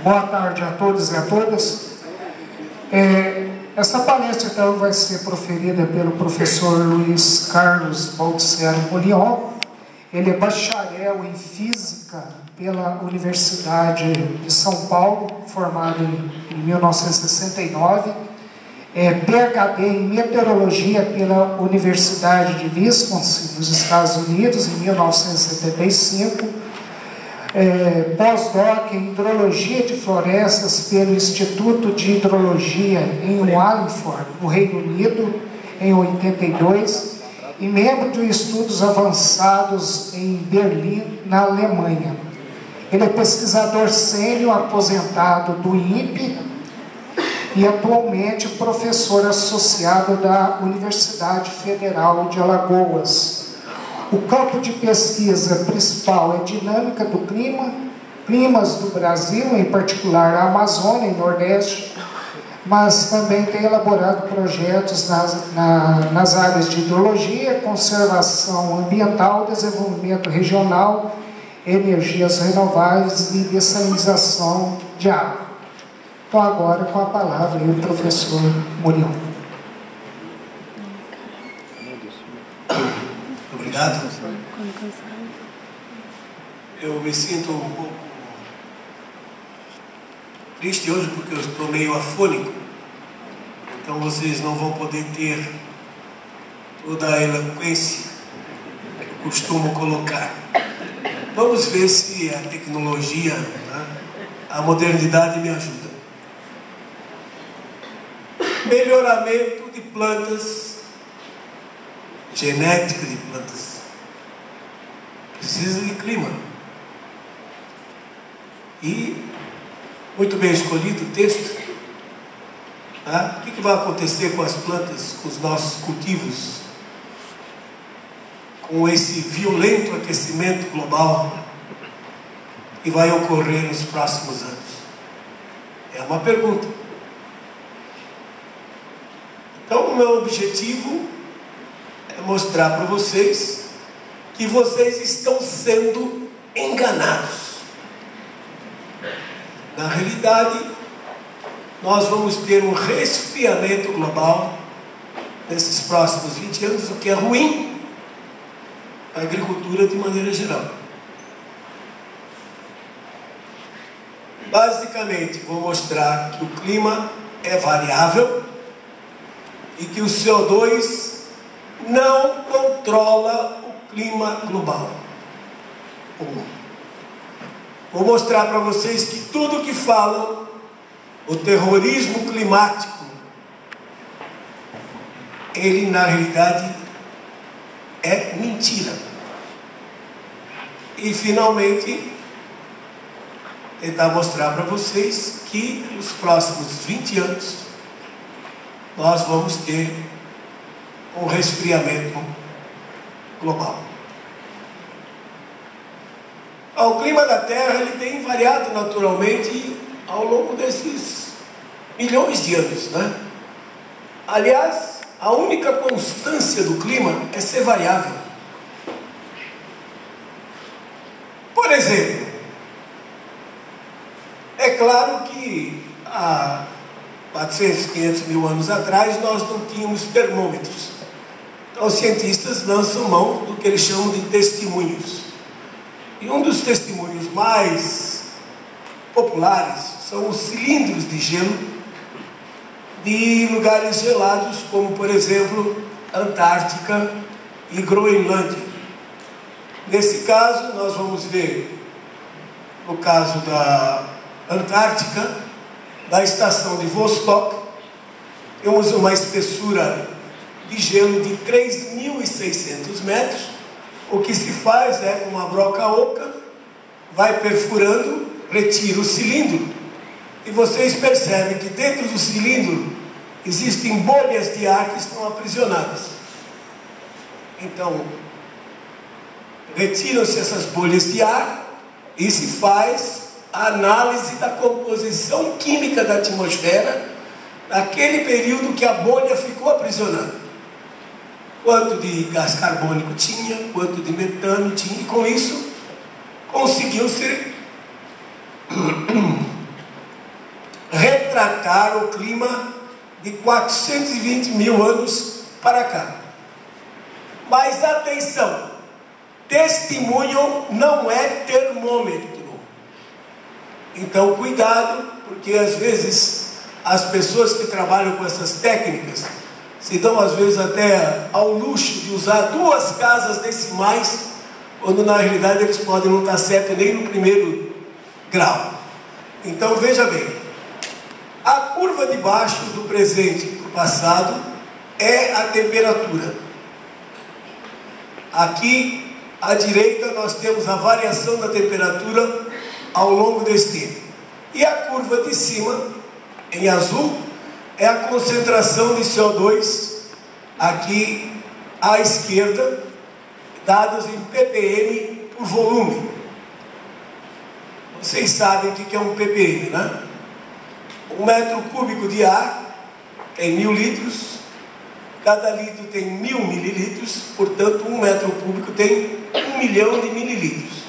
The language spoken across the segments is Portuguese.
Boa tarde a todos e a todas. Essa palestra então vai ser proferida pelo professor Luiz Carlos Baldissero Polion. Ele é bacharel em Física pela Universidade de São Paulo, formado em 1969. PhD em Meteorologia pela Universidade de Wisconsin, nos Estados Unidos, em 1975. Pós-doc em Hidrologia de Florestas pelo Instituto de Hidrologia em Wallingford, no Reino Unido, em 82, e membro de estudos avançados em Berlim, na Alemanha. Ele é pesquisador sênior aposentado do INPE e atualmente professor associado da Universidade Federal de Alagoas. O campo de pesquisa principal é dinâmica do clima, climas do Brasil, em particular a Amazônia e Nordeste, mas também tem elaborado projetos nas áreas de hidrologia, conservação ambiental, desenvolvimento regional, energias renováveis e dessalinização de água. Então agora com a palavra o professor Muriel. Obrigado. Eu me sinto um pouco triste hoje porque eu estou meio afônico. Então vocês não vão poder ter toda a eloquência que eu costumo colocar. Vamos ver se a tecnologia, a modernidade me ajuda. Melhoramento de plantas, genética de plantas. Precisa de clima. E, muito bem escolhido o texto. O que vai acontecer com as plantas, com os nossos cultivos, com esse violento aquecimento global que vai ocorrer nos próximos anos? É uma pergunta. Então, o meu objetivo é mostrar para vocês que vocês estão sendo enganados. Na realidade, nós vamos ter um resfriamento global nesses próximos 20 anos, o que é ruim para a agricultura de maneira geral. Basicamente, vou mostrar que o clima é variável e que o CO2 não controla o clima global. Vou mostrar para vocês que tudo que falam, o terrorismo climático, ele na realidade é mentira. E finalmente, tentar mostrar para vocês que nos próximos 20 anos nós vamos ter um resfriamento global. O clima da Terra ele tem variado naturalmente ao longo desses milhões de anos, Aliás, a única constância do clima é ser variável. Por exemplo, é claro que há 400, 500 mil anos atrás nós não tínhamos termômetros. Então os cientistas lançam mão do que eles chamam de testemunhos. E um dos testemunhos mais populares são os cilindros de gelo de lugares gelados, como por exemplo Antártica e Groenlândia. Nesse caso, nós vamos ver, no caso da Antártica, da estação de Vostok, temos uma espessura de gelo de 3.600 metros. O que se faz é, com uma broca oca, vai perfurando, retira o cilindro, e vocês percebem que dentro do cilindro existem bolhas de ar que estão aprisionadas. Então, retiram-se essas bolhas de ar e se faz a análise da composição química da atmosfera naquele período que a bolha ficou aprisionada. Quanto de gás carbônico tinha, quanto de metano tinha, e com isso conseguiu-se retratar o clima de 420 mil anos para cá. Mas atenção, testemunho não é termômetro. Então cuidado, porque às vezes as pessoas que trabalham com essas técnicas se dão às vezes até ao luxo de usar 2 casas decimais, quando na realidade eles podem não estar certos nem no primeiro grau. Então veja bem, a curva de baixo do presente para o passado é a temperatura. Aqui à direita nós temos a variação da temperatura ao longo desse tempo. E a curva de cima, em azul, é a concentração de CO2 aqui à esquerda, dados em ppm por volume. Vocês sabem o que é um ppm, né? 1 metro cúbico de ar tem 1000 litros, cada litro tem 1000 mililitros, portanto 1 metro cúbico tem 1 milhão de mililitros.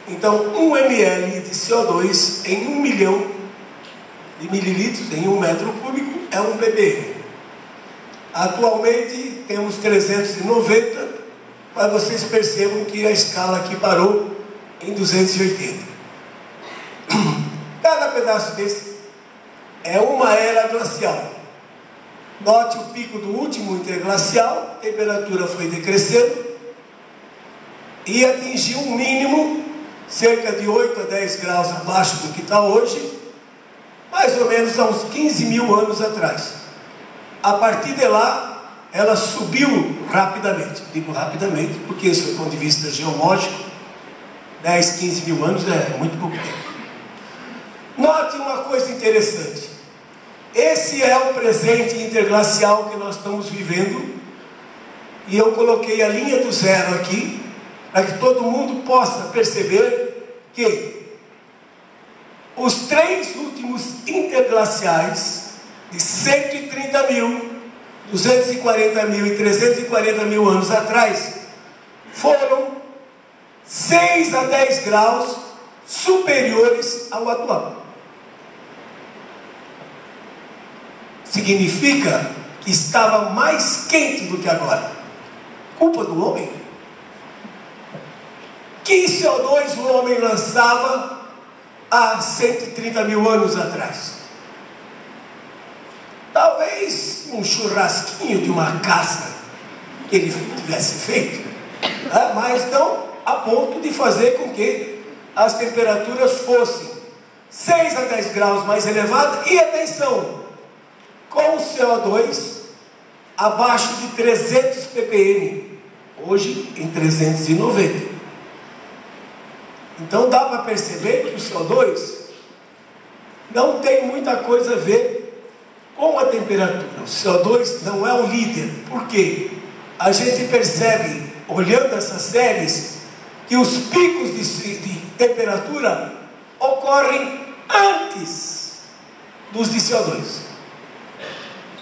Então 1 ml de CO2 em 1 milhão de mililitros em 1 metro cúbico é um ppm. Atualmente temos 390, mas vocês percebam que a escala aqui parou em 280. Cada pedaço desse é uma era glacial. Note o pico do último interglacial, a temperatura foi decrescendo e atingiu um mínimo cerca de 8 a 10 graus abaixo do que está hoje, mais ou menos há uns 15 mil anos atrás. A partir de lá, ela subiu rapidamente. Digo rapidamente, porque, do ponto de vista geológico, 10, 15 mil anos é muito pouco tempo. Note uma coisa interessante. Esse é o presente interglacial que nós estamos vivendo. E eu coloquei a linha do zero aqui, para que todo mundo possa perceber que os 3 últimos interglaciais, de 130 mil, 240 mil e 340 mil anos atrás, foram 6 a 10 graus superiores ao atual. Significa que estava mais quente do que agora. Culpa do homem? Que CO2 o homem lançava há 130 mil anos atrás? Talvez um churrasquinho de uma caça que ele tivesse feito, né? Mas não a ponto de fazer com que as temperaturas fossem 6 a 10 graus mais elevadas. E atenção, com o CO2 abaixo de 300 ppm, hoje em 390. Então dá para perceber que o CO2 não tem muita coisa a ver com a temperatura. O CO2 não é o líder. Por quê? A gente percebe, olhando essas séries, que os picos de temperatura ocorrem antes dos de CO2.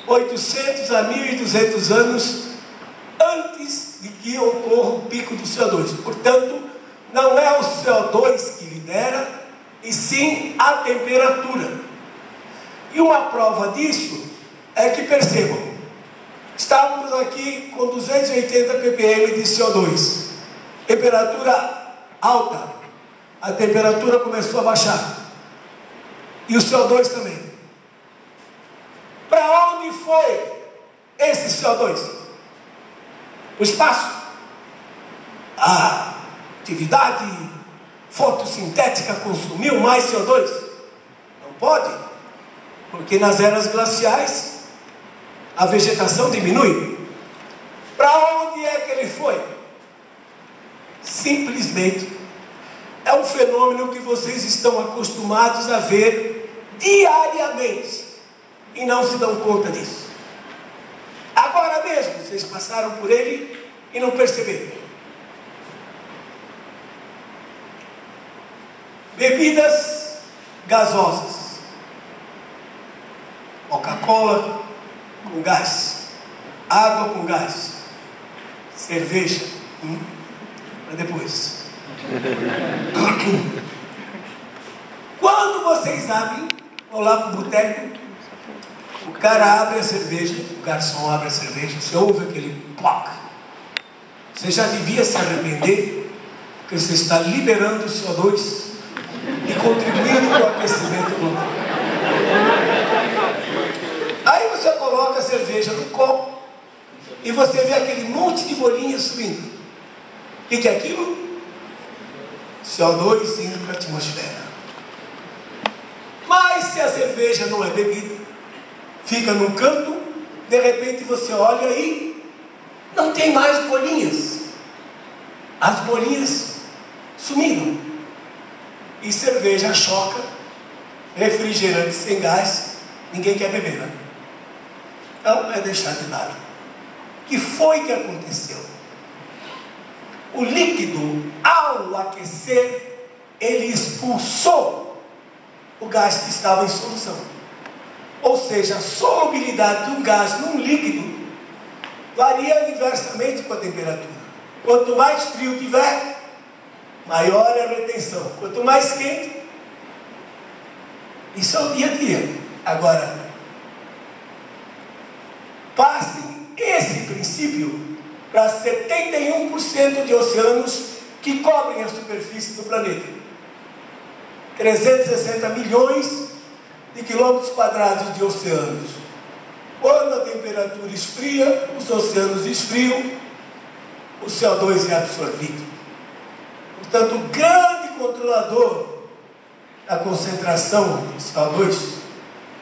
800 a 1200 anos antes de que ocorra o pico do CO2. Portanto, não é o CO2 que lidera, e sim a temperatura. E uma prova disso é que, percebam, estávamos aqui com 280 ppm de CO2, temperatura alta, a temperatura começou a baixar, e o CO2 também. Para onde foi esse CO2? O espaço. A atividade fotossintética consumiu mais CO2? Não pode, porque nas eras glaciais a vegetação diminui. Para onde é que ele foi? Simplesmente é um fenômeno que vocês estão acostumados a ver diariamente e não se dão conta disso. Agora mesmo vocês passaram por ele e não perceberam. Bebidas gasosas, Coca-Cola com gás, água com gás, cerveja, para depois. Quando vocês abrem vou lá para o boteco, o cara abre a cerveja, o garçom abre a cerveja, você ouve aquele ploc. Você já devia se arrepender, porque você está liberando o CO2 e contribuindo para o aquecimento global. Aí você coloca a cerveja no copo e você vê aquele monte de bolinhas subindo. O que é aquilo? CO2 indo para a atmosfera. Mas se a cerveja não é bebida, fica num canto, de repente você olha e não tem mais bolinhas. As bolinhas sumiram. E cerveja choca, refrigerante sem gás, ninguém quer beber, né? Então é deixar de lado. O que foi que aconteceu? O líquido, ao aquecer, ele expulsou o gás que estava em solução. Ou seja, a solubilidade de um gás num líquido varia inversamente com a temperatura. Quanto mais frio tiver, maior é a retenção. Quanto mais quente, isso é o dia a dia. Agora, passe esse princípio para 71% de oceanos que cobrem a superfície do planeta. 360 milhões de quilômetros quadrados de oceanos. Quando a temperatura esfria, os oceanos esfriam, o CO2 é absorvido. Portanto, o grande controlador da concentração de CO2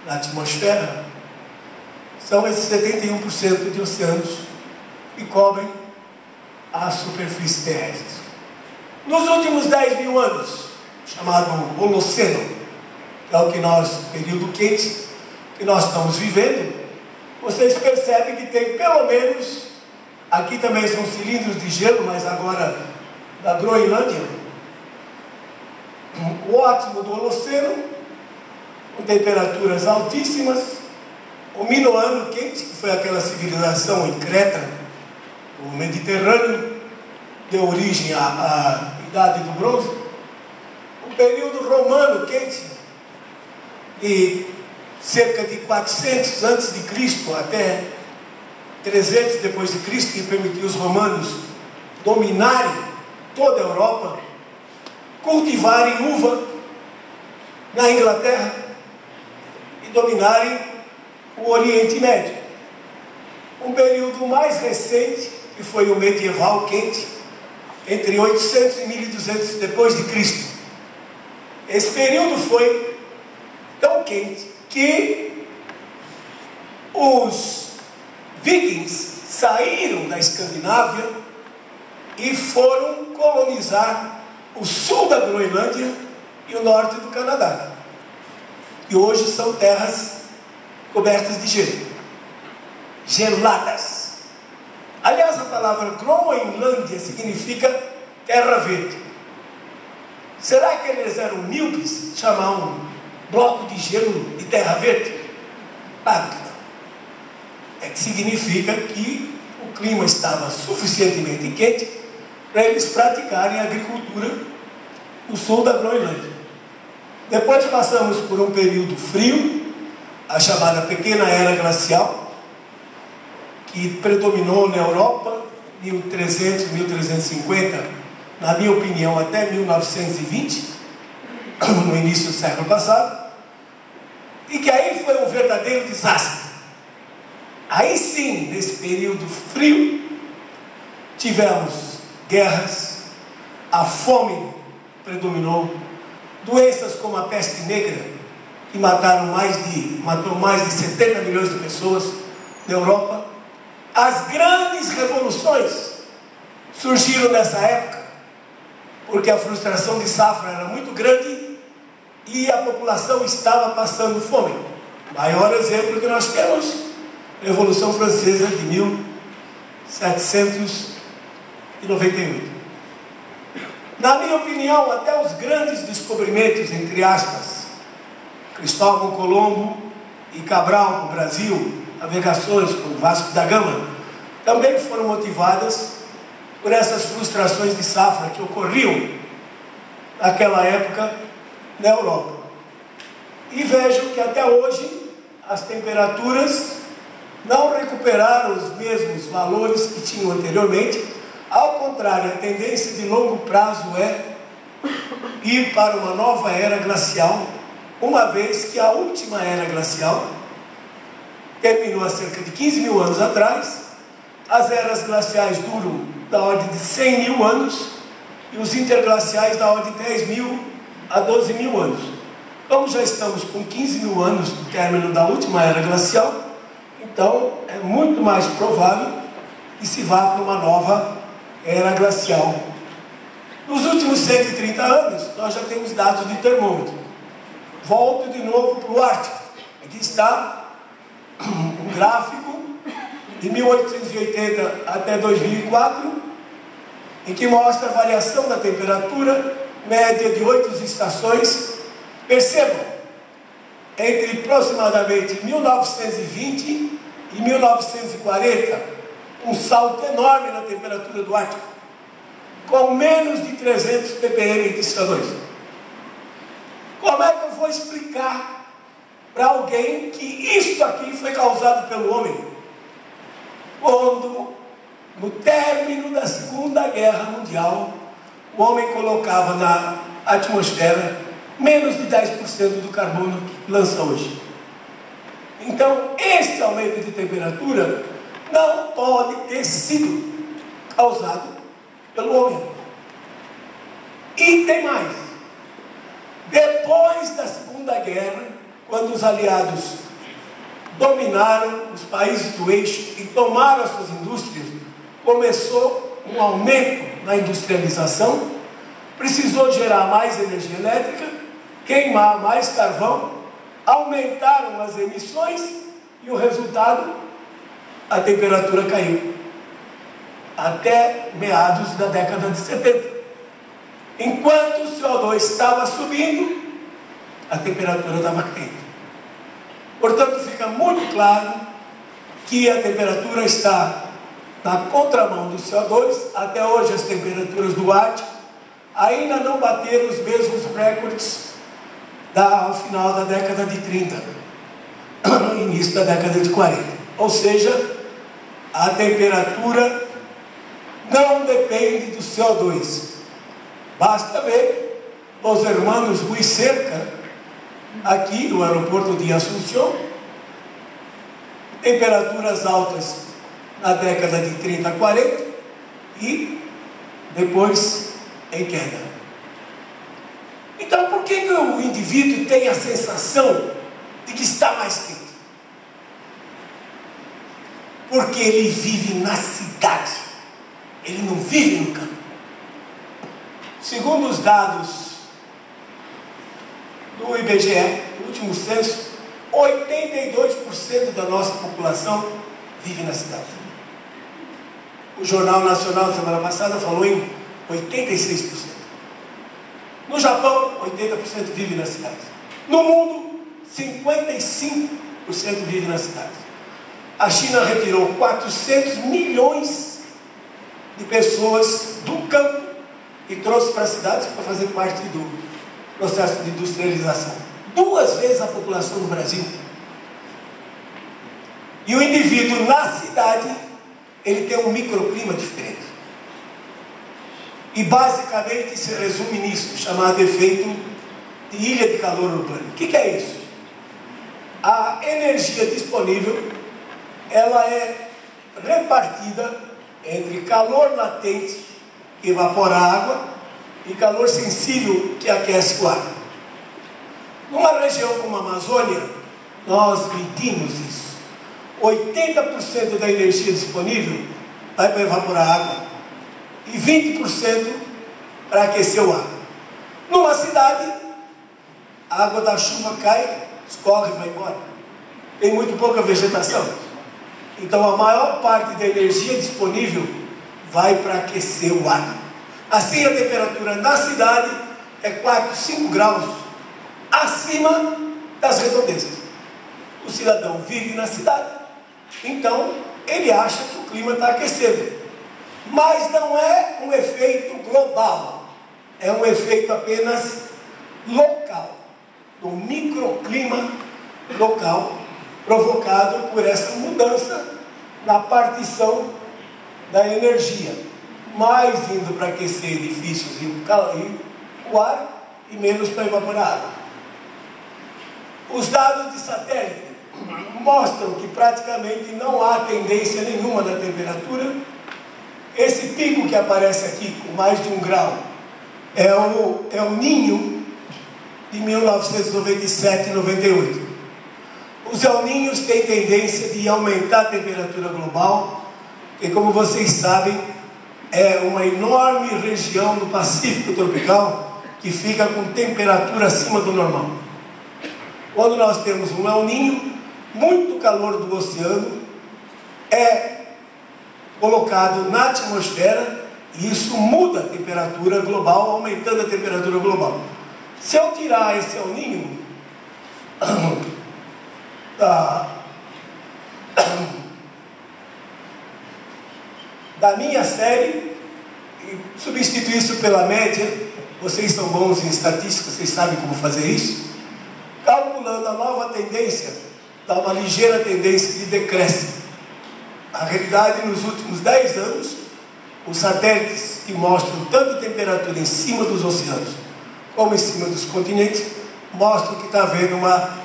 na atmosfera são esses 71% de oceanos que cobrem a superfície terrestre. Nos últimos 10 mil anos, chamado Holoceno, que é o que nós, período quente, que nós estamos vivendo, vocês percebem que tem pelo menos, aqui também são cilindros de gelo, mas agora da Groenlândia, o ótimo do Holoceno, com temperaturas altíssimas, o Minoano quente, que foi aquela civilização em Creta, o Mediterrâneo, deu origem à Idade do Bronze, o período romano quente, de cerca de 400 antes de Cristo até 300 depois de Cristo, que permitiu os romanos dominarem toda a Europa, cultivarem uva na Inglaterra e dominarem o Oriente Médio. Um período mais recente, que foi o medieval quente, entre 800 e 1200 depois de Cristo. Esse período foi tão quente que os vikings saíram da Escandinávia e foram colonizar o sul da Groenlândia e o norte do Canadá. E hoje são terras cobertas de gelo, geladas. Aliás, a palavra Groenlândia significa terra verde. Será que eles eram míopes chamar um bloco de gelo de terra verde? Claro que não. É que significa que o clima estava suficientemente quente para eles praticarem a agricultura no sul da Groenlândia. Depois passamos por um período frio, a chamada Pequena Era Glacial, que predominou na Europa, 1300, 1350, na minha opinião, até 1920, no início do século passado, e que aí foi um verdadeiro desastre. Aí sim, nesse período frio, tivemos guerras, a fome predominou, doenças como a peste negra, que matou mais de 70 milhões de pessoas na Europa. As grandes revoluções surgiram nessa época, porque a frustração de safra era muito grande e a população estava passando fome. O maior exemplo que nós temos, a Revolução Francesa de 1798. Na minha opinião, até os grandes descobrimentos, entre aspas, Cristóvão Colombo e Cabral no Brasil, navegações como Vasco da Gama, também foram motivadas por essas frustrações de safra que ocorriam naquela época na Europa. E vejo que até hoje as temperaturas não recuperaram os mesmos valores que tinham anteriormente. Ao contrário, a tendência de longo prazo é ir para uma nova era glacial, uma vez que a última era glacial terminou há cerca de 15 mil anos atrás. As eras glaciais duram da ordem de 100 mil anos e os interglaciais da ordem de 10 mil a 12 mil anos. Como já estamos com 15 mil anos do término da última era glacial, então é muito mais provável que se vá para uma nova era glacial. Nos últimos 130 anos, nós já temos dados de termômetro. Volto de novo para o Ártico. Aqui está um gráfico de 1880 até 2004, em que mostra a variação da temperatura média de 8 estações. Percebam, entre aproximadamente 1920 e 1940, um salto enorme na temperatura do Ártico, com menos de 300 ppm de CO2. Como é que eu vou explicar para alguém que isso aqui foi causado pelo homem? Quando, no término da Segunda Guerra Mundial, o homem colocava na atmosfera menos de 10% do carbono que lança hoje. Então, este aumento de temperatura não pode ter sido causado pelo homem. E tem mais. Depois da Segunda Guerra, quando os aliados dominaram os países do eixo e tomaram as suas indústrias, começou um aumento na industrialização, precisou gerar mais energia elétrica, queimar mais carvão, aumentaram as emissões e o resultado, a temperatura caiu até meados da década de 70. Enquanto o CO2 estava subindo, a temperatura estava caindo. Portanto, fica muito claro que a temperatura está na contramão do CO2. Até hoje as temperaturas do Ártico ainda não bateram os mesmos recordes ao final da década de 30, no início da década de 40. Ou seja, a temperatura não depende do CO2. Basta ver os hermanos Ruiz Cerca, aqui no aeroporto de Assunção, temperaturas altas na década de 30 a 40 e depois em queda. Então, por que o indivíduo tem a sensação de que está mais quente? Porque ele vive na cidade, ele não vive no campo. Segundo os dados do IBGE, no último censo, 82% da nossa população vive na cidade. O Jornal Nacional, semana passada, falou em 86%. No Japão, 80% vive na cidade. No mundo, 55% vive na cidade. A China retirou 400 milhões de pessoas do campo e trouxe para as cidades para fazer parte do processo de industrialização. 2 vezes a população do Brasil. E o indivíduo na cidade, ele tem um microclima diferente. E basicamente se resume nisso, chamado efeito de ilha de calor urbano. O que é isso? A energia disponível, ela é repartida entre calor latente, que evapora a água, e calor sensível, que aquece o ar. Numa região como a Amazônia, nós medimos isso. 80% da energia disponível vai para evaporar a água e 20% para aquecer o ar. Numa cidade, a água da chuva cai, escorre e vai embora. Tem muito pouca vegetação. Então a maior parte da energia disponível vai para aquecer o ar. Assim a temperatura na cidade é 4, 5 graus acima das redondezas. O cidadão vive na cidade, então ele acha que o clima está aquecendo. Mas não é um efeito global, é um efeito apenas local. do microclima local provocado por essa mudança na partição da energia, mais indo para aquecer edifícios e o ar e menos para evaporar água. Os dados de satélite mostram que praticamente não há tendência nenhuma na temperatura. Esse pico que aparece aqui com mais de 1 grau é o Ninho de 1997 e 98. Os El Ninhos têm tendência de aumentar a temperatura global, e como vocês sabem, é uma enorme região do Pacífico tropical que fica com temperatura acima do normal. Quando nós temos um El Ninho, muito calor do oceano é colocado na atmosfera e isso muda a temperatura global, aumentando a temperatura global. Se eu tirar esse El Ninho da minha série e substituir isso pela média, vocês são bons em estatística, vocês sabem como fazer isso, calculando a nova tendência, dá uma ligeira tendência de decréscimo. Na realidade, nos últimos 10 anos, os satélites que mostram tanto a temperatura em cima dos oceanos como em cima dos continentes, mostram que está havendo uma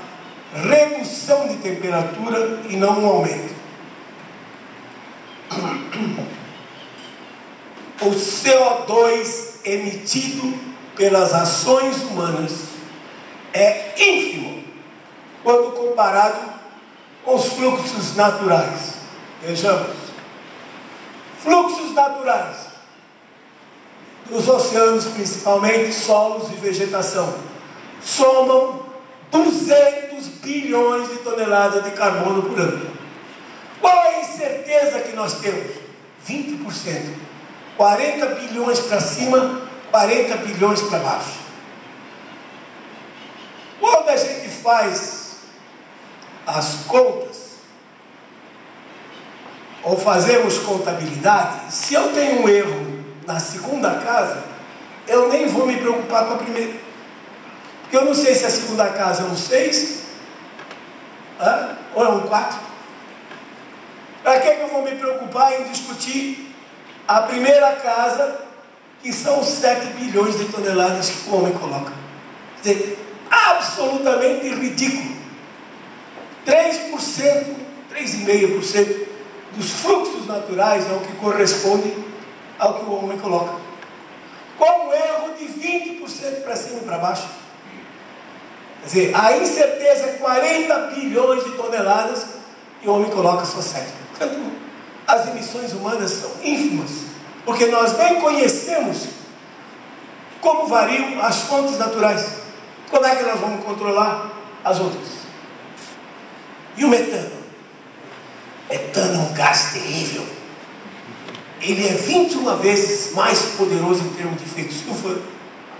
redução de temperatura e não um aumento. O CO2 emitido pelas ações humanas é ínfimo quando comparado com os fluxos naturais. Vejamos, fluxos naturais dos oceanos, principalmente solos e vegetação, somam 200 bilhões de toneladas de carbono por ano. Qual é a incerteza que nós temos? 20%. 40 bilhões para cima, 40 bilhões para baixo. Quando a gente faz as contas, ou fazemos contabilidade, se eu tenho um erro na segunda casa, eu nem vou me preocupar com a primeira. Porque eu não sei se a segunda casa é um 6 ou é um 4. Para que eu vou me preocupar em discutir a primeira casa, que são 7 bilhões de toneladas que o homem coloca? Quer dizer, absolutamente ridículo. 3%, 3,5% dos fluxos naturais é o que corresponde ao que o homem coloca. Com um erro de 20% para cima e para baixo. Quer dizer, a incerteza é 40 bilhões de toneladas e o homem coloca só 7. Portanto, as emissões humanas são ínfimas, porque nós nem conhecemos como variam as fontes naturais. Como é que nós vamos controlar as outras? E o metano? Metano é um gás terrível. Ele é 21 vezes mais poderoso em termos de efeito estufa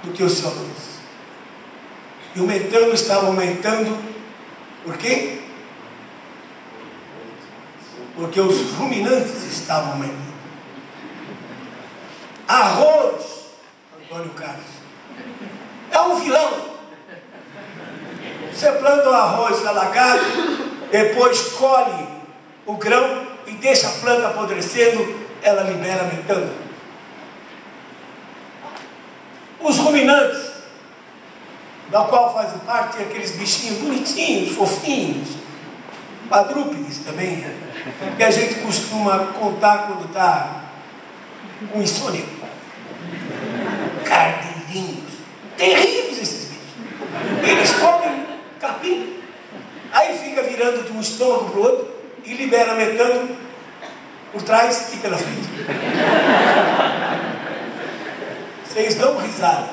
do que o CO2. E o metano estava aumentando. Por quê? Porque os ruminantes estavam aumentando. Arroz, Antônio Carlos, é um vilão. Você planta o arroz alagado, depois colhe o grão e deixa a planta apodrecendo, ela libera metano. Os ruminantes, da qual fazem parte aqueles bichinhos bonitinhos, fofinhos, quadrúpedes também, que a gente costuma contar quando está com insônia. Carneirinhos, terríveis esses bichos. Eles comem capim, aí fica virando de um estômago para o outro e libera metano por trás e pela frente. Vocês dão risada,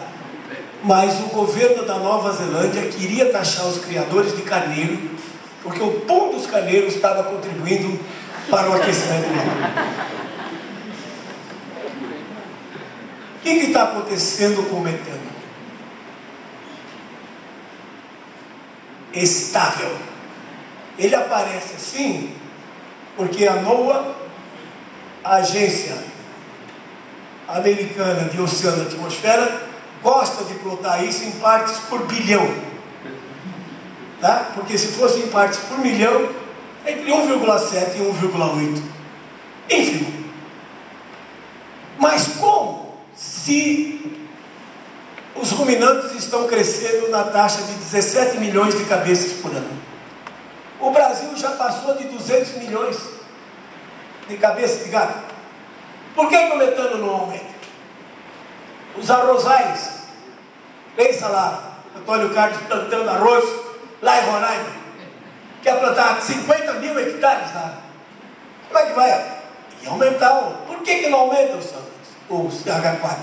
mas o governo da Nova Zelândia queria taxar os criadores de carneiro, porque o pum dos carneiros estava contribuindo para o aquecimento global. O que está acontecendo com o metano? Estável. Ele aparece assim porque a NOAA, a Agência Americana de Oceano e Atmosfera, gosta de plotar isso em partes por bilhão. tá? Porque se fosse em partes por milhão, entre 1,7 e 1,8. Enfim. Mas como? Se os ruminantes estão crescendo na taxa de 17 milhões de cabeças por ano. O Brasil já passou de 200 milhões de cabeças de gado. Por que o metano não aumenta? Os arrozais, pensa lá, Antônio Carlos plantando arroz lá em Roraima, quer plantar 50 mil hectares lá. Como é que vai? E aumentar. Por que não aumenta o CH4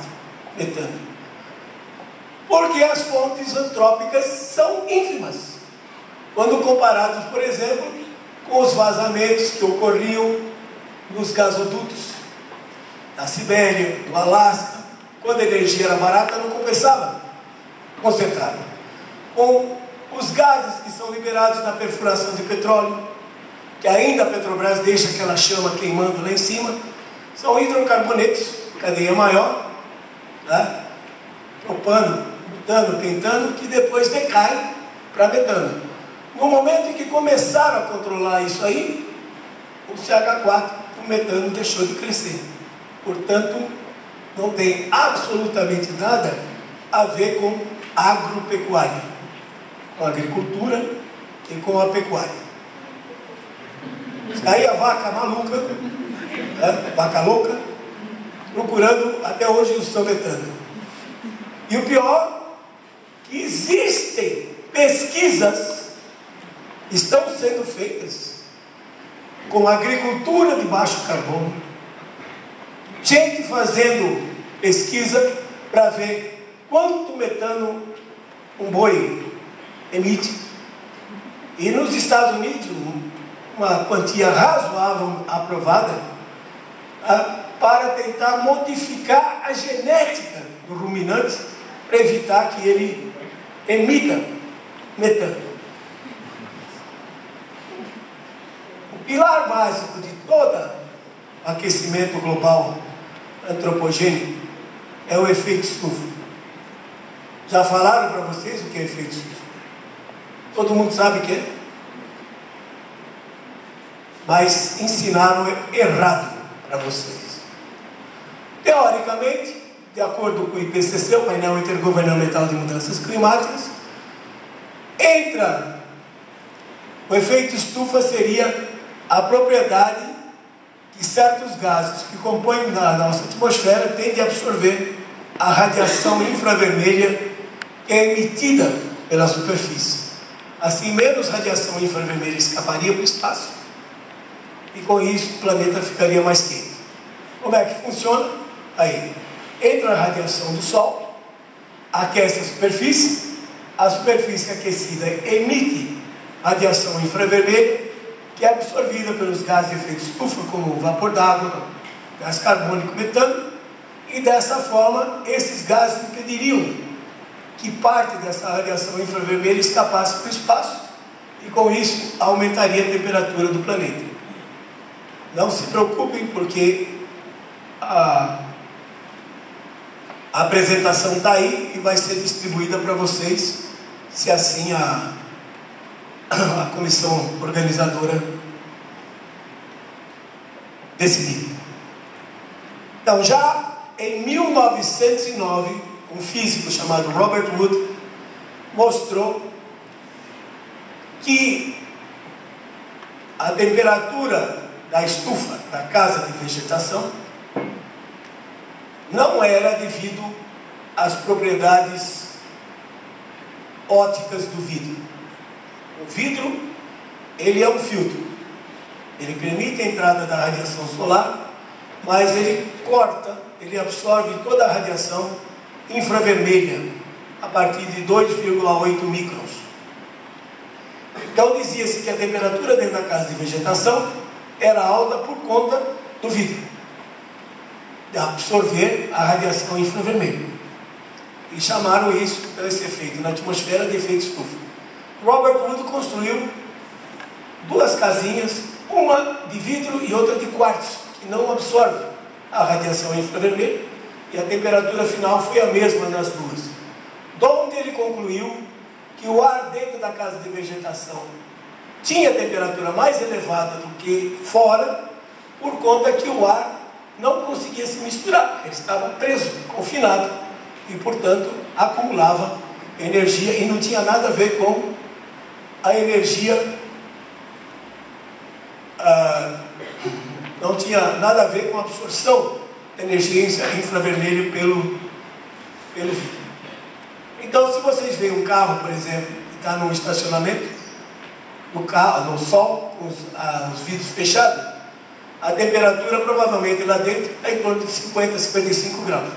metano? Porque as fontes antrópicas são ínfimas, quando comparados, por exemplo, com os vazamentos que ocorriam nos gasodutos da Sibéria, do Alasca, quando a energia era barata, não compensava concentrar. Com os gases que são liberados na perfuração de petróleo, que ainda a Petrobras deixa aquela chama queimando lá em cima, são hidrocarbonetos, cadeia maior, né? Propano, butano, pentano, que depois decai para metano. No momento em que começaram a controlar isso aí, o CH4, o metano, deixou de crescer. Portanto, não tem absolutamente nada a ver com agropecuária, com a agricultura e com a pecuária. Aí a vaca maluca, né? Vaca louca, procurando até hoje o seu metano. E o pior, que existem pesquisas, estão sendo feitas com agricultura de baixo carbono, gente fazendo pesquisa para ver quanto metano um boi emite. E nos Estados Unidos, uma quantia razoável aprovada, para tentar modificar a genética do ruminante para evitar que ele emita metano. O pilar básico de todo aquecimento global antropogênico é o efeito estufa. Já falaram para vocês o que é efeito estufa? Todo mundo sabe o que é? Mas ensinaram errado para vocês. Teoricamente, de acordo com o IPCC, o Painel Intergovernamental de Mudanças Climáticas, o efeito estufa seria a propriedade que certos gases que compõem a nossa atmosfera têm de absorver a radiação infravermelha que é emitida pela superfície. Assim, menos radiação infravermelha escaparia para o espaço e com isso o planeta ficaria mais quente. Como é que funciona? Aí, entra a radiação do Sol, aquece a superfície aquecida emite radiação infravermelha, que é absorvida pelos gases de efeito estufa, como o vapor d'água, gás carbônico, metano, e dessa forma, esses gases impediriam que parte dessa radiação infravermelha escapasse para o espaço, e com isso aumentaria a temperatura do planeta. Não se preocupem, porque a apresentação está aí e vai ser distribuída para vocês, se assim a comissão organizadora decidir. Então, já em 1909, um físico chamado Robert Wood mostrou que a temperatura da estufa da casa de vegetação não era devido às propriedades ópticas do vidro. O vidro, ele é um filtro. Ele permite a entrada da radiação solar, mas ele corta, ele absorve toda a radiação infravermelha a partir de 2,8 microns. Então dizia-se que a temperatura dentro da casa de vegetação era alta por conta do vidro, de absorver a radiação infravermelha. E chamaram isso, então, esse efeito na atmosfera, de efeito estufa. Robert Wood construiu duas casinhas, uma de vidro e outra de quartzo, que não absorve a radiação infravermelha, e a temperatura final foi a mesma nas duas. De onde ele concluiu que o ar dentro da casa de vegetação tinha temperatura mais elevada do que fora, por conta que o ar não conseguia se misturar, ele estava preso, confinado, e portanto acumulava energia, e não tinha nada a ver com a energia, não tinha nada a ver com a absorção de energia infravermelho pelo vidro. Então, se vocês veem um carro, por exemplo, que está num estacionamento, no sol, com os vidros fechados, a temperatura provavelmente lá dentro está em torno de 50 a 55 graus,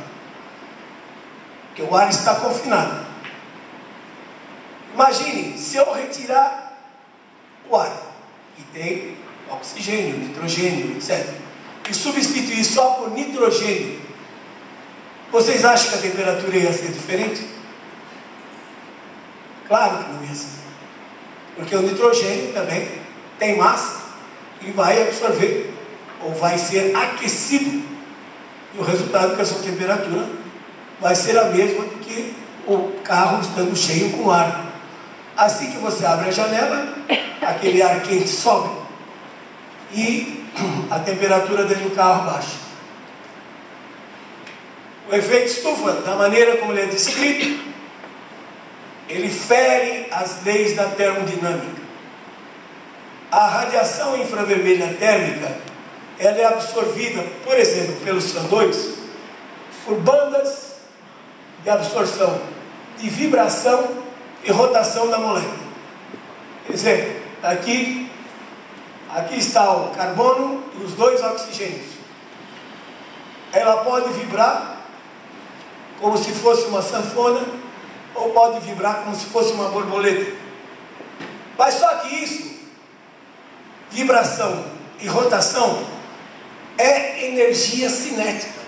porque o ar está confinado. Imagine, se eu retirar o ar, que tem oxigênio, nitrogênio, etc., e substituir só por nitrogênio, vocês acham que a temperatura ia ser diferente? Claro que não ia ser, porque o nitrogênio também tem massa e vai absorver, ou vai ser aquecido, e o resultado é que a sua temperatura vai ser a mesma do que o carro estando cheio com ar. Assim que você abre a janela, aquele ar quente sobe e a temperatura dentro do carro baixa. O efeito estufa, da maneira como ele é descrito, ele fere as leis da termodinâmica. A radiação infravermelha térmica, ela é absorvida, por exemplo, pelo CO2, por bandas de absorção, de vibração e rotação da molécula. Exemplo, aqui está o carbono e os dois oxigênios. Ela pode vibrar como se fosse uma sanfona, ou pode vibrar como se fosse uma borboleta. Mas só que isso, vibração e rotação, é energia cinética.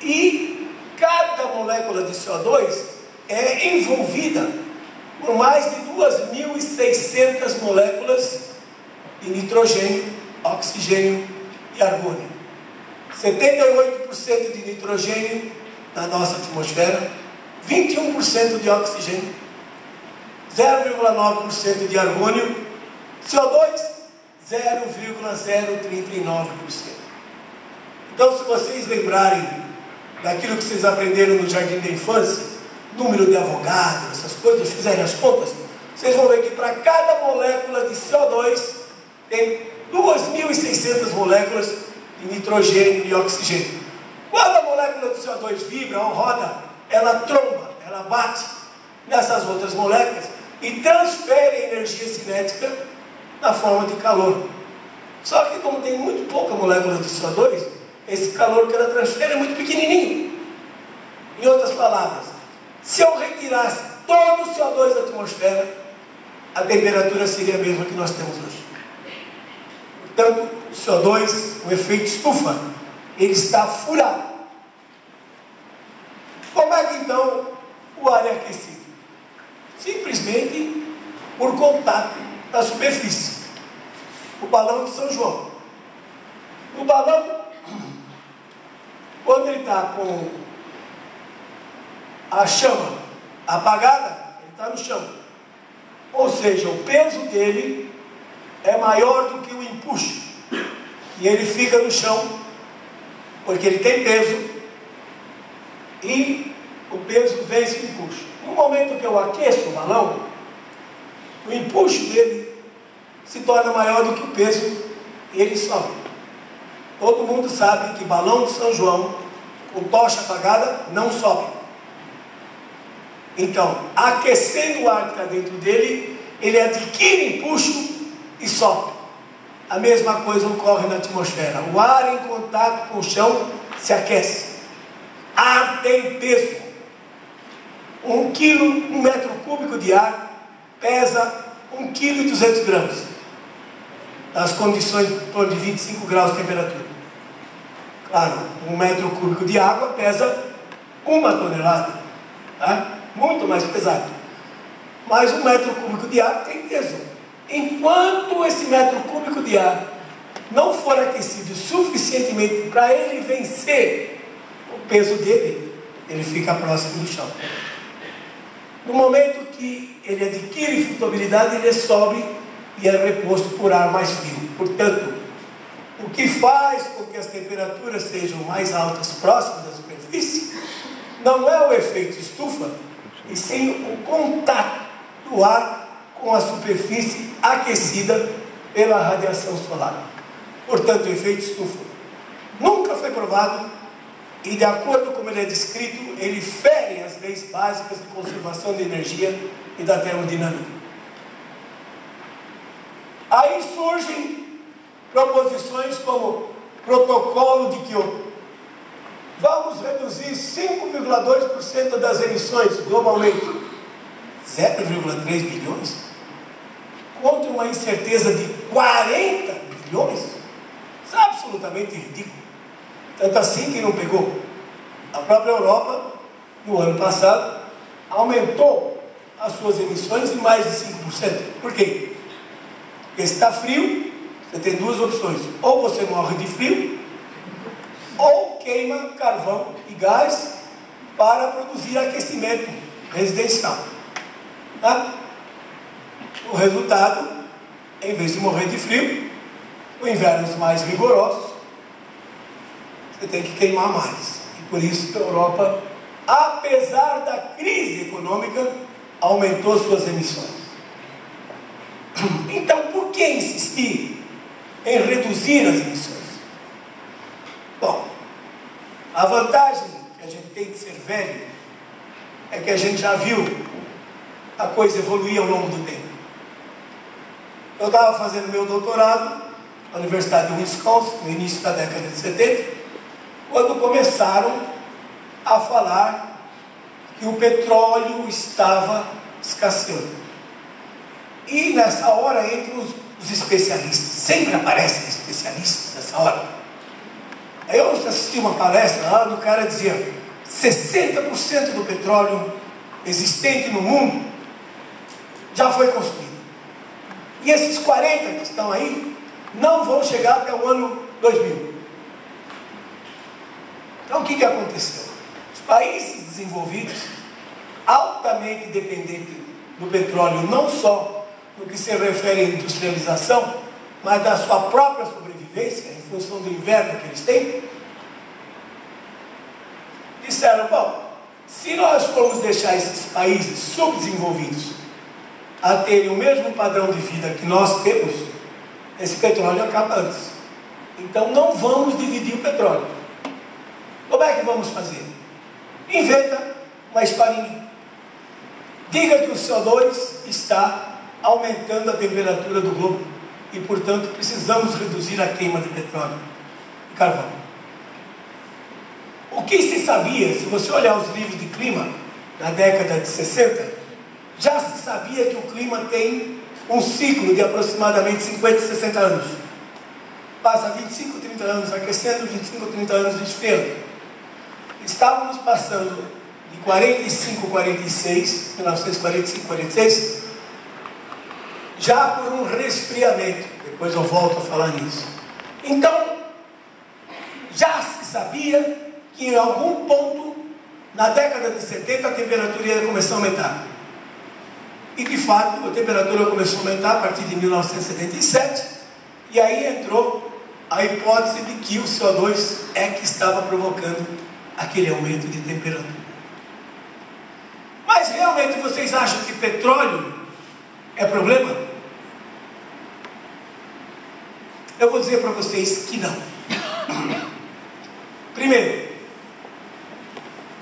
E cada molécula de CO2 é envolvida por mais de 2.600 moléculas de nitrogênio, oxigênio e argônio. 78% de nitrogênio na nossa atmosfera, 21% de oxigênio, 0,9% de argônio, CO2, 0,039%. Então, se vocês lembrarem daquilo que vocês aprenderam no jardim da infância, número de Avogadro, essas coisas, fizerem as contas, vocês vão ver que para cada molécula de CO2 tem 2.600 moléculas de nitrogênio e oxigênio. Quando a molécula de CO2 vibra ou roda, ela tromba, ela bate nessas outras moléculas e transfere energia cinética na forma de calor. Só que como tem muito pouca molécula de CO2, esse calor que ela transfere é muito pequenininho. Em outras palavras, se eu retirasse todo o CO2 da atmosfera, a temperatura seria a mesma que nós temos hoje. Portanto, o CO2, o efeito estufa, ele está furado. Como é que então o ar é aquecido? Simplesmente por contato da superfície. O balão de São João. O balão, quando ele está com a chama apagada, ele está no chão. Ou seja, o peso dele é maior do que o empuxo. E ele fica no chão, porque ele tem peso, e o peso vence o empuxo. No momento que eu aqueço o balão, o empuxo dele se torna maior do que o peso e ele sobe. Todo mundo sabe que balão de São João com tocha apagada não sobe. Então, aquecendo o ar que está dentro dele, ele adquire empuxo e sobe. A mesma coisa ocorre na atmosfera. O ar em contato com o chão se aquece. Ar tem peso. 1 metro cúbico de ar pesa 1,2 kg. Nas condições de torno de 25 graus de temperatura. Claro, 1 metro cúbico de água pesa 1 tonelada. Tá? Muito mais pesado. Mas 1 metro cúbico de ar tem peso. Enquanto esse metro cúbico de ar não for aquecido suficientemente para ele vencer o peso dele, ele fica próximo do chão. No momento que ele adquire flutuabilidade, ele sobe e é reposto por ar mais frio. Portanto, o que faz com que as temperaturas sejam mais altas próximas da superfície não é o efeito estufa, e sim o contato do ar com a superfície aquecida pela radiação solar. Portanto, o efeito estufa nunca foi provado e, de acordo com ele é descrito, ele fere as leis básicas de conservação de energia e da termodinâmica. Aí surgem proposições como Protocolo de Kyoto. Vamos reduzir 5,2% das emissões globalmente, 0,3 bilhões, contra uma incerteza de 40 bilhões. Isso é absolutamente ridículo. Tanto assim que não pegou. A própria Europa, no ano passado, aumentou as suas emissões em mais de 5%. Por quê? Porque se está frio, você tem duas opções: ou você morre de frio, ou queima carvão e gás para produzir aquecimento residencial. Tá? O resultado, em vez de morrer de frio, com invernos mais rigorosos, você tem que queimar mais. E por isso que a Europa, apesar da crise econômica, aumentou suas emissões. Então, por que insistir em reduzir as emissões? Bom, a vantagem que a gente tem de ser velho é que a gente já viu a coisa evoluir ao longo do tempo. Eu estava fazendo meu doutorado na Universidade de Wisconsin, no início da década de 70, quando começaram a falar que o petróleo estava escasseando. E nessa hora entram os especialistas. Sempre aparecem especialistas nessa hora. Aí eu assisti uma palestra lá, o cara dizia: 60% do petróleo existente no mundo já foi construído. E esses 40 que estão aí não vão chegar até o ano 2000. Então o que aconteceu? Os países desenvolvidos, altamente dependentes do petróleo, não só no que se refere à industrialização, mas da sua própria sobrevivência, em função do inverno que eles têm, disseram: bom, se nós formos deixar esses países subdesenvolvidos a terem o mesmo padrão de vida que nós temos, esse petróleo acaba antes. Então não vamos dividir o petróleo. Como é que vamos fazer? Inventa uma espadinha. Diga que o CO2 está aumentando a temperatura do globo e, portanto, precisamos reduzir a queima de petróleo e carvão. O que se sabia, se você olhar os livros de clima na década de 60, já se sabia que o clima tem um ciclo de aproximadamente 50, 60 anos. Passa 25, 30 anos aquecendo, 25, 30 anos esfriando. Estávamos passando de 45, 46, 1945, 46, já por um resfriamento. Depois eu volto a falar nisso. Então, já se sabia que em algum ponto, na década de 70, a temperatura ia começar a aumentar. E de fato, a temperatura começou a aumentar a partir de 1977, e aí entrou a hipótese de que o CO2 é que estava provocando aquele aumento de temperatura. Mas realmente vocês acham que petróleo é problema? Eu vou dizer para vocês que não. Primeiro,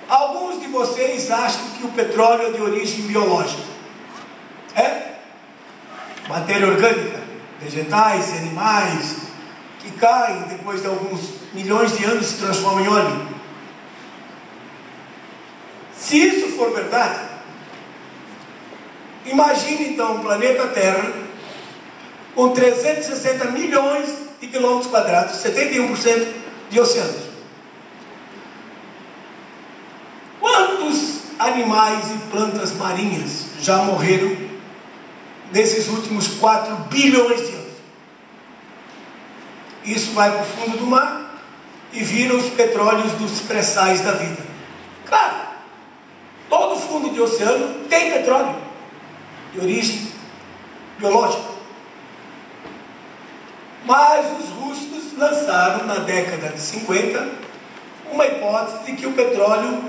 alguns de vocês acham que o petróleo é de origem biológica. É? Matéria orgânica, vegetais e animais, que caem depois de alguns milhões de anos e se transformam em óleo. Se isso for verdade, imagine então o planeta Terra com 360 milhões de quilômetros quadrados, 71% de oceanos. Quantos animais e plantas marinhas já morreram nesses últimos 4 bilhões de anos? Isso vai para o fundo do mar e vira os petróleos dos pré-sais da vida. Claro, todo fundo de de oceano tem petróleo de origem biológica. Mas os russos lançaram na década de 50 uma hipótese de que o petróleo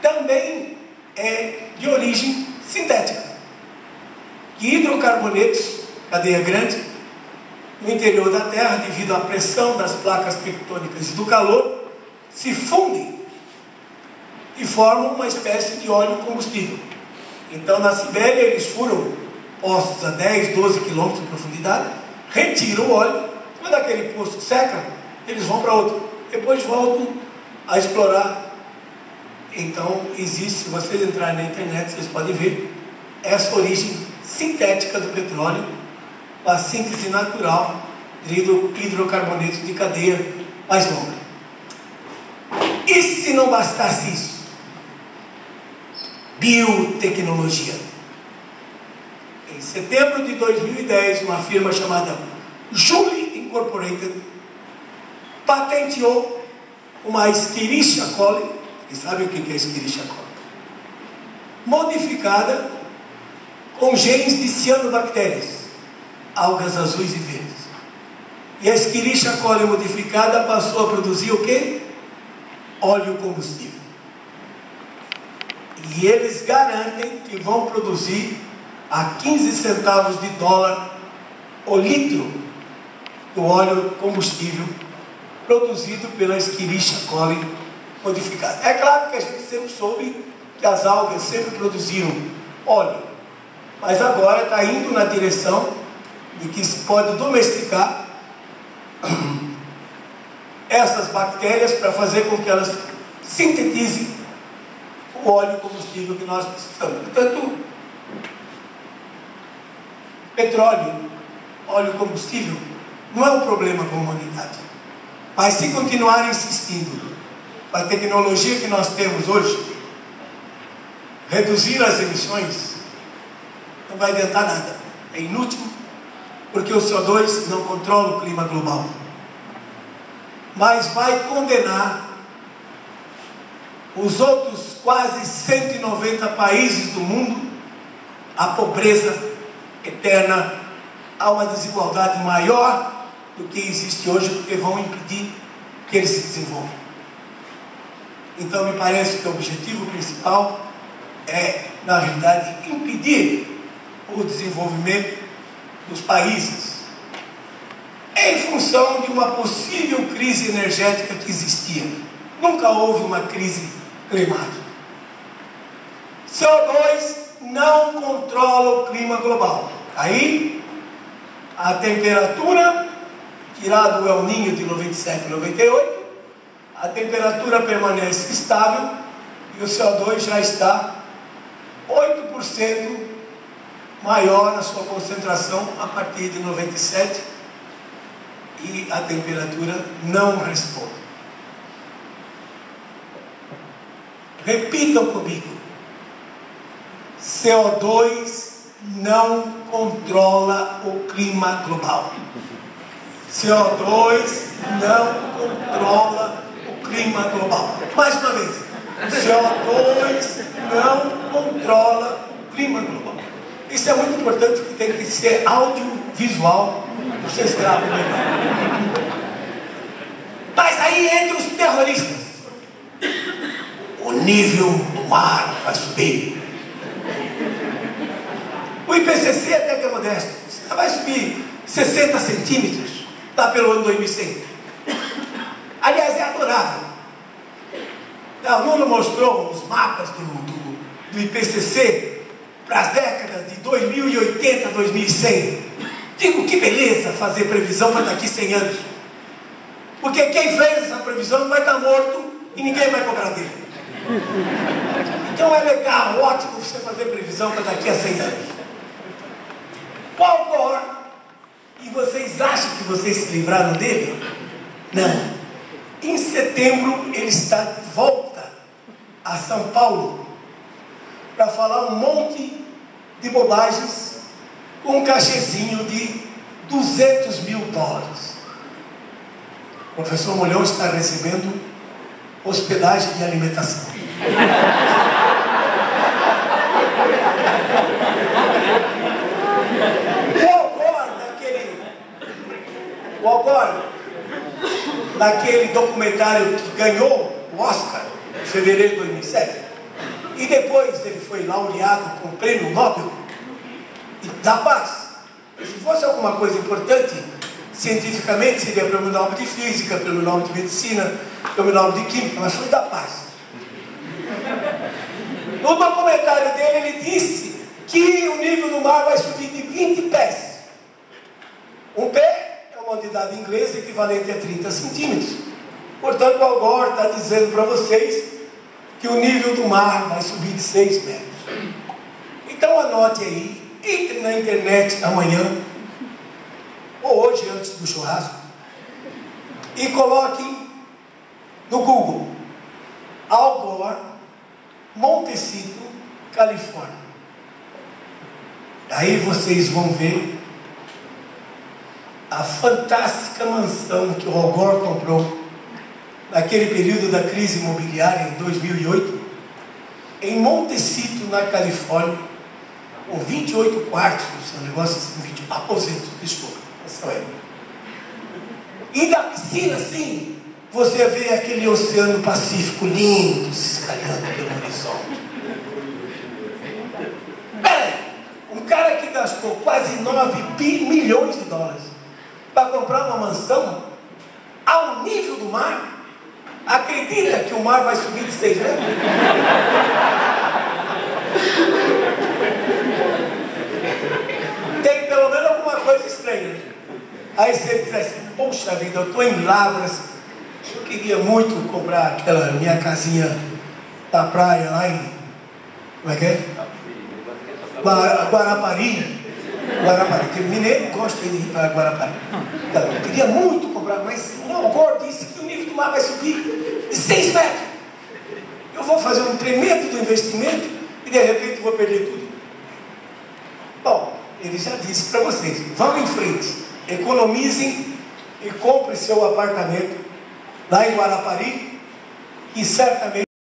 também é de origem sintética, que hidrocarbonetos, cadeia grande, no interior da Terra, devido à pressão das placas tectônicas e do calor, se fundem e formam uma espécie de óleo combustível. Então, na Sibéria, eles furam poços a 10, 12 quilômetros de profundidade, retiram o óleo, quando aquele poço seca, eles vão para outro, depois voltam a explorar. Então, existe, se vocês entrarem na internet, vocês podem ver essa origem sintética do petróleo, a síntese natural de hidrocarbonetos de cadeia mais longa. E se não bastasse isso? Biotecnologia. Em setembro de 2010, uma firma chamada Joule Incorporated patenteou uma Escherichia coli. Vocês sabem o que é Escherichia coli? Modificada com genes de cianobactérias, algas azuis e verdes. E a Escherichia coli modificada passou a produzir o quê? Óleo combustível. E eles garantem que vão produzir a 15 centavos de dólar o litro do óleo combustível produzido pela Escherichia coli modificada. É claro que a gente sempre soube que as algas sempre produziam óleo, mas agora está indo na direção de que se pode domesticar essas bactérias para fazer com que elas sintetizem o óleo combustível que nós precisamos. Portanto, petróleo, óleo combustível, não é um problema para a humanidade. Mas se continuar insistindo com a tecnologia que nós temos hoje, reduzir as emissões não vai adiantar nada. É inútil, porque o CO2 não controla o clima global. Mas vai condenar os outros quase 190 países do mundo à pobreza eterna, a uma desigualdade maior do que existe hoje, porque vão impedir que eles se desenvolvam. Então, me parece que o objetivo principal é, na realidade, impedir o desenvolvimento dos países em função de uma possível crise energética que existia. Nunca houve uma crise climática. CO2 não controla o clima global. Aí, a temperatura, tirado o El Niño de 97 e 98, a temperatura permanece estável e o CO2 já está 8% maior na sua concentração a partir de 97 e a temperatura não responde. Repitam comigo: CO2 não controla o clima global. CO2 não controla o clima global. Mais uma vez: CO2 não controla o clima global. Isso é muito importante, porque tem que ser audiovisual, vocês gravam melhor. Mas aí entra os terroristas. O nível do mar vai subir. O IPCC até que é modesto, vai subir 60 centímetros, está pelo ano 2100. Aliás, é adorável. O Nuno mostrou os mapas do IPCC para as décadas de 2080 a 2100. Digo, que beleza fazer previsão para daqui 100 anos. Porque quem fez essa previsão vai estar morto e ninguém vai cobrar dele. Então é legal, ótimo você fazer previsão para daqui a 100 anos. Qual cor? E vocês acham que vocês se livraram dele? Não. Em setembro ele está de volta a São Paulo para falar um monte de bobagens com um cachezinho de 200 mil dólares. O professor Molhão está recebendo hospedagem e alimentação. naquele documentário que ganhou o Oscar, em fevereiro de 2007. E depois ele foi laureado com o prêmio Nobel da Paz. Se fosse alguma coisa importante, cientificamente, seria prêmio Nobel de Física, prêmio Nobel de Medicina, prêmio Nobel de Química, mas foi da Paz. No documentário dele, ele disse que o nível do mar vai subir de 20 pés. Um pé é uma unidade inglesa equivalente a 30 centímetros. Portanto, o Al Gore está dizendo para vocês que o nível do mar vai subir de 6 metros. Então anote aí, entre na internet amanhã, ou hoje antes do churrasco, e coloque no Google Al Gore, Montecito, Califórnia. Aí vocês vão ver a fantástica mansão que o Al Gore comprou naquele período da crise imobiliária em 2008, em Montecito, na Califórnia, com 28 quartos no seu negócio, assim, 20 aposentos, desculpa, essa é. E da piscina, assim, você vê aquele oceano Pacífico lindo, se escalhando pelo horizonte. Peraí, um cara que gastou quase 9 milhões de dólares para comprar uma mansão ao nível do mar, acredita que o mar vai subir de 6 metros? Tem pelo menos alguma coisa estranha. Aí você diz assim, poxa vida, eu estou em Lavras, eu queria muito comprar aquela minha casinha da praia lá em... Como é que é? Guarapari. Guarapari, porque mineiro gosta de ir para Guarapari. Eu queria muito comprar, mas o Al Gore disse que o nível do mar vai subir de 6 metros. Eu vou fazer um tremendo do investimento e de repente vou perder tudo. Bom, ele já disse para vocês, vão em frente, economizem e comprem seu apartamento lá em Guarapari, e certamente